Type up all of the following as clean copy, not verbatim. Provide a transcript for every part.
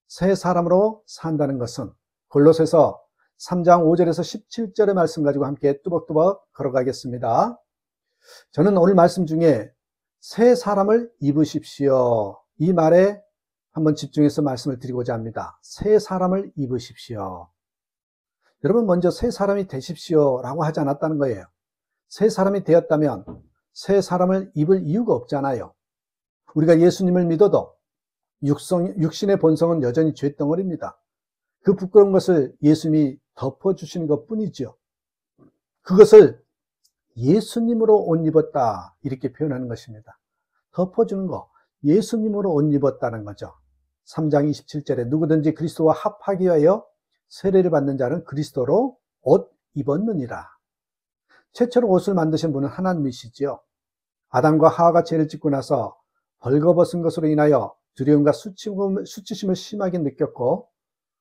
새 사람으로 산다는 것은 골로새서 3장 5절에서 17절의 말씀 가지고 함께 뚜벅뚜벅 걸어가겠습니다. 저는 오늘 말씀 중에 새 사람을 입으십시오, 이 말에 한번 집중해서 말씀을 드리고자 합니다. 새 사람을 입으십시오. 여러분, 먼저 새 사람이 되십시오 라고 하지 않았다는 거예요. 새 사람이 되었다면 새 사람을 입을 이유가 없잖아요. 우리가 예수님을 믿어도 육신의 본성은 여전히 죄덩어리입니다. 그 부끄러운 것을 예수님이 덮어주시는 것 뿐이죠. 그것을 예수님으로 옷 입었다, 이렇게 표현하는 것입니다. 덮어주는 거, 예수님으로 옷 입었다는 거죠. 3장 27절에 누구든지 그리스도와 합하기 위하여 세례를 받는 자는 그리스도로 옷 입었느니라. 최초로 옷을 만드신 분은 하나님이시지요. 아담과 하와가 죄를 짓고 나서 벌거벗은 것으로 인하여 두려움과 수치심을 심하게 느꼈고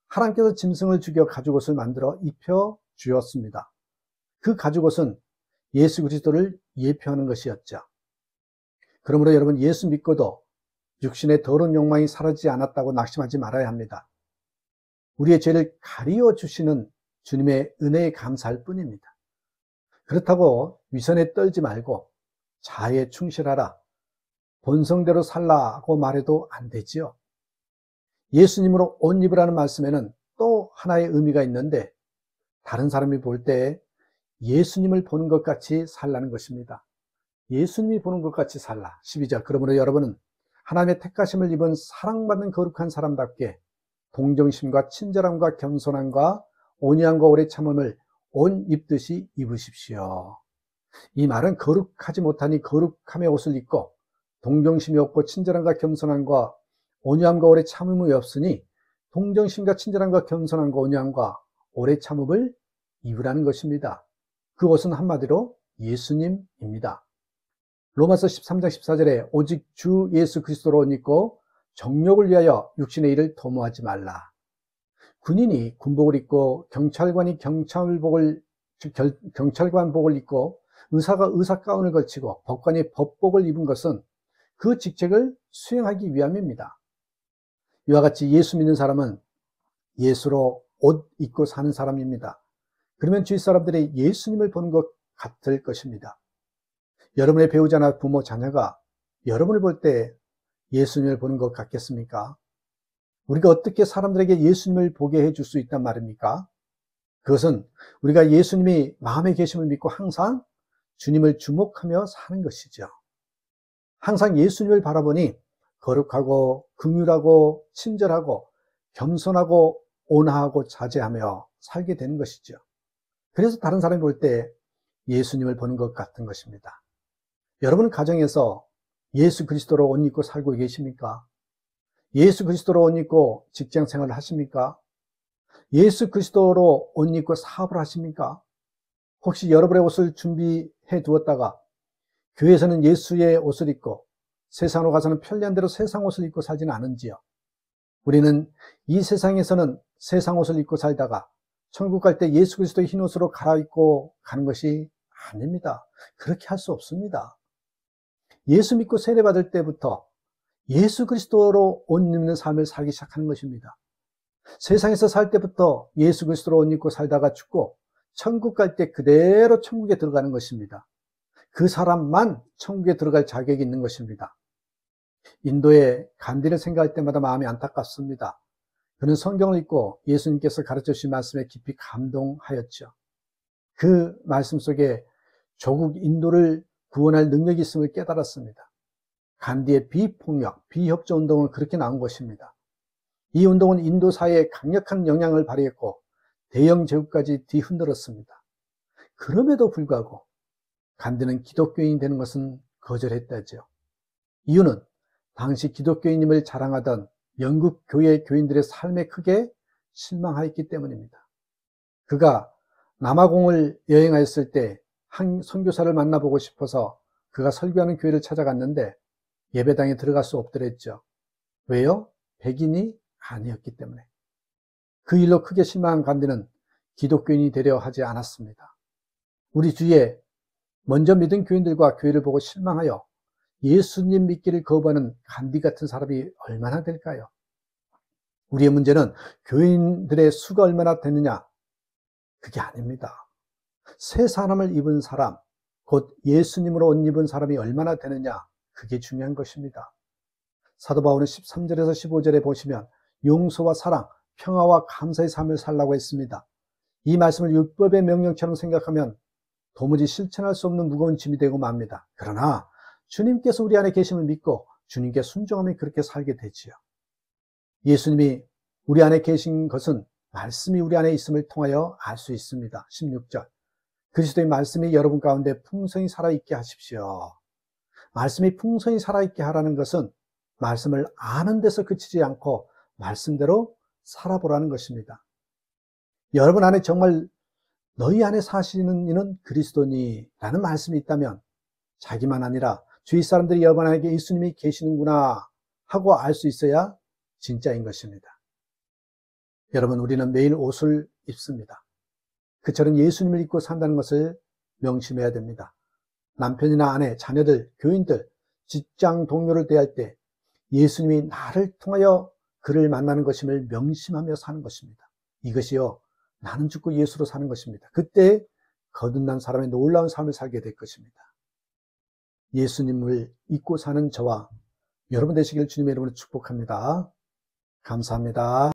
하나님께서 짐승을 죽여 가죽옷을 만들어 입혀 주었습니다. 그 가죽옷은 예수 그리스도를 예표하는 것이었죠. 그러므로 여러분, 예수 믿고도 육신의 더러운 욕망이 사라지지 않았다고 낙심하지 말아야 합니다. 우리의 죄를 가리워 주시는 주님의 은혜에 감사할 뿐입니다. 그렇다고 위선에 떨지 말고 자아에 충실하라, 본성대로 살라고 말해도 안 되지요. 예수님으로 옷 입으라는 말씀에는 또 하나의 의미가 있는데, 다른 사람이 볼 때 예수님을 보는 것 같이 살라는 것입니다. 예수님이 보는 것 같이 살라. 12절. 그러므로 여러분은 하나님의 택하심을 입은 사랑받는 거룩한 사람답게 동정심과 친절함과 겸손함과 온유함과 오래 참음을 옷 입듯이 입으십시오. 이 말은 거룩하지 못하니 거룩함의 옷을 입고 동정심이 없고 친절함과 겸손함과 온유함과 오래 참음이 없으니 동정심과 친절함과 겸손함과 온유함과 오래 참음을 입으라는 것입니다. 그 옷은 한마디로 예수님입니다. 로마서 13장 14절에 오직 주 예수 그리스도로 옷 입고 정욕을 위하여 육신의 일을 도모하지 말라. 군인이 군복을 입고 경찰관이 경찰관복을 입고 의사가 의사 가운을 걸치고 법관이 법복을 입은 것은 그 직책을 수행하기 위함입니다. 이와 같이 예수 믿는 사람은 예수로 옷 입고 사는 사람입니다. 그러면 주위 사람들이 예수님을 보는 것 같을 것입니다. 여러분의 배우자나 부모, 자녀가 여러분을 볼 때 예수님을 보는 것 같겠습니까? 우리가 어떻게 사람들에게 예수님을 보게 해줄 수 있단 말입니까? 그것은 우리가 예수님이 마음에 계심을 믿고 항상 주님을 주목하며 사는 것이죠. 항상 예수님을 바라보니 거룩하고 긍휼하고 친절하고 겸손하고 온화하고 자제하며 살게 되는 것이죠. 그래서 다른 사람이 볼 때 예수님을 보는 것 같은 것입니다. 여러분 가정에서 예수 그리스도로 옷 입고 살고 계십니까? 예수 그리스도로 옷 입고 직장 생활을 하십니까? 예수 그리스도로 옷 입고 사업을 하십니까? 혹시 여러분의 옷을 준비해 두었다가 교회에서는 예수의 옷을 입고 세상으로 가서는 편리한 대로 세상 옷을 입고 살지는 않은지요? 우리는 이 세상에서는 세상 옷을 입고 살다가 천국 갈 때 예수 그리스도의 흰 옷으로 갈아입고 가는 것이 아닙니다. 그렇게 할 수 없습니다. 예수 믿고 세례 받을 때부터 예수 그리스도로 옷 입는 삶을 살기 시작하는 것입니다. 세상에서 살 때부터 예수 그리스도로 옷 입고 살다가 죽고 천국 갈 때 그대로 천국에 들어가는 것입니다. 그 사람만 천국에 들어갈 자격이 있는 것입니다. 인도의 간디를 생각할 때마다 마음이 안타깝습니다. 그는 성경을 읽고 예수님께서 가르쳐 주신 말씀에 깊이 감동하였죠. 그 말씀 속에 조국 인도를 구원할 능력이 있음을 깨달았습니다. 간디의 비폭력, 비협조 운동은 그렇게 나온 것입니다. 이 운동은 인도 사회에 강력한 영향을 발휘했고 대영 제국까지 뒤흔들었습니다. 그럼에도 불구하고 간디는 기독교인이 되는 것은 거절했다죠. 이유는 당시 기독교인임을 자랑하던 영국 교회 교인들의 삶에 크게 실망하였기 때문입니다. 그가 남아공을 여행하였을 때 한 선교사를 만나보고 싶어서 그가 설교하는 교회를 찾아갔는데 예배당에 들어갈 수 없더랬죠. 왜요? 백인이 아니었기 때문에. 그 일로 크게 실망한 간디는 기독교인이 되려 하지 않았습니다. 우리 주위에 먼저 믿은 교인들과 교회를 보고 실망하여 예수님 믿기를 거부하는 간디 같은 사람이 얼마나 될까요? 우리의 문제는 교인들의 수가 얼마나 되느냐, 그게 아닙니다. 새 사람을 입은 사람, 곧 예수님으로 옷 입은 사람이 얼마나 되느냐, 그게 중요한 것입니다. 사도 바울은 13절에서 15절에 보시면 용서와 사랑, 평화와 감사의 삶을 살라고 했습니다. 이 말씀을 율법의 명령처럼 생각하면 도무지 실천할 수 없는 무거운 짐이 되고 맙니다. 그러나 주님께서 우리 안에 계심을 믿고 주님께 순종하면 그렇게 살게 되지요. 예수님이 우리 안에 계신 것은 말씀이 우리 안에 있음을 통하여 알 수 있습니다. 16절. 그리스도의 말씀이 여러분 가운데 풍성히 살아있게 하십시오. 말씀이 풍성히 살아있게 하라는 것은 말씀을 아는 데서 그치지 않고 말씀대로 살아보라는 것입니다. 여러분 안에 정말 너희 안에 사시는 이는 그리스도니 라는 말씀이 있다면 자기만 아니라 주위 사람들이 여러분 안에 예수님이 계시는구나 하고 알 수 있어야 진짜인 것입니다. 여러분, 우리는 매일 옷을 입습니다. 그처럼 예수님을 입고 산다는 것을 명심해야 됩니다. 남편이나 아내, 자녀들, 교인들, 직장 동료를 대할 때 예수님이 나를 통하여 그를 만나는 것임을 명심하며 사는 것입니다. 이것이요, 나는 죽고 예수로 사는 것입니다. 그때 거듭난 사람의 놀라운 삶을 살게 될 것입니다. 예수님을 잊고 사는 저와 여러분 되시길 주님의 이름으로 축복합니다. 감사합니다.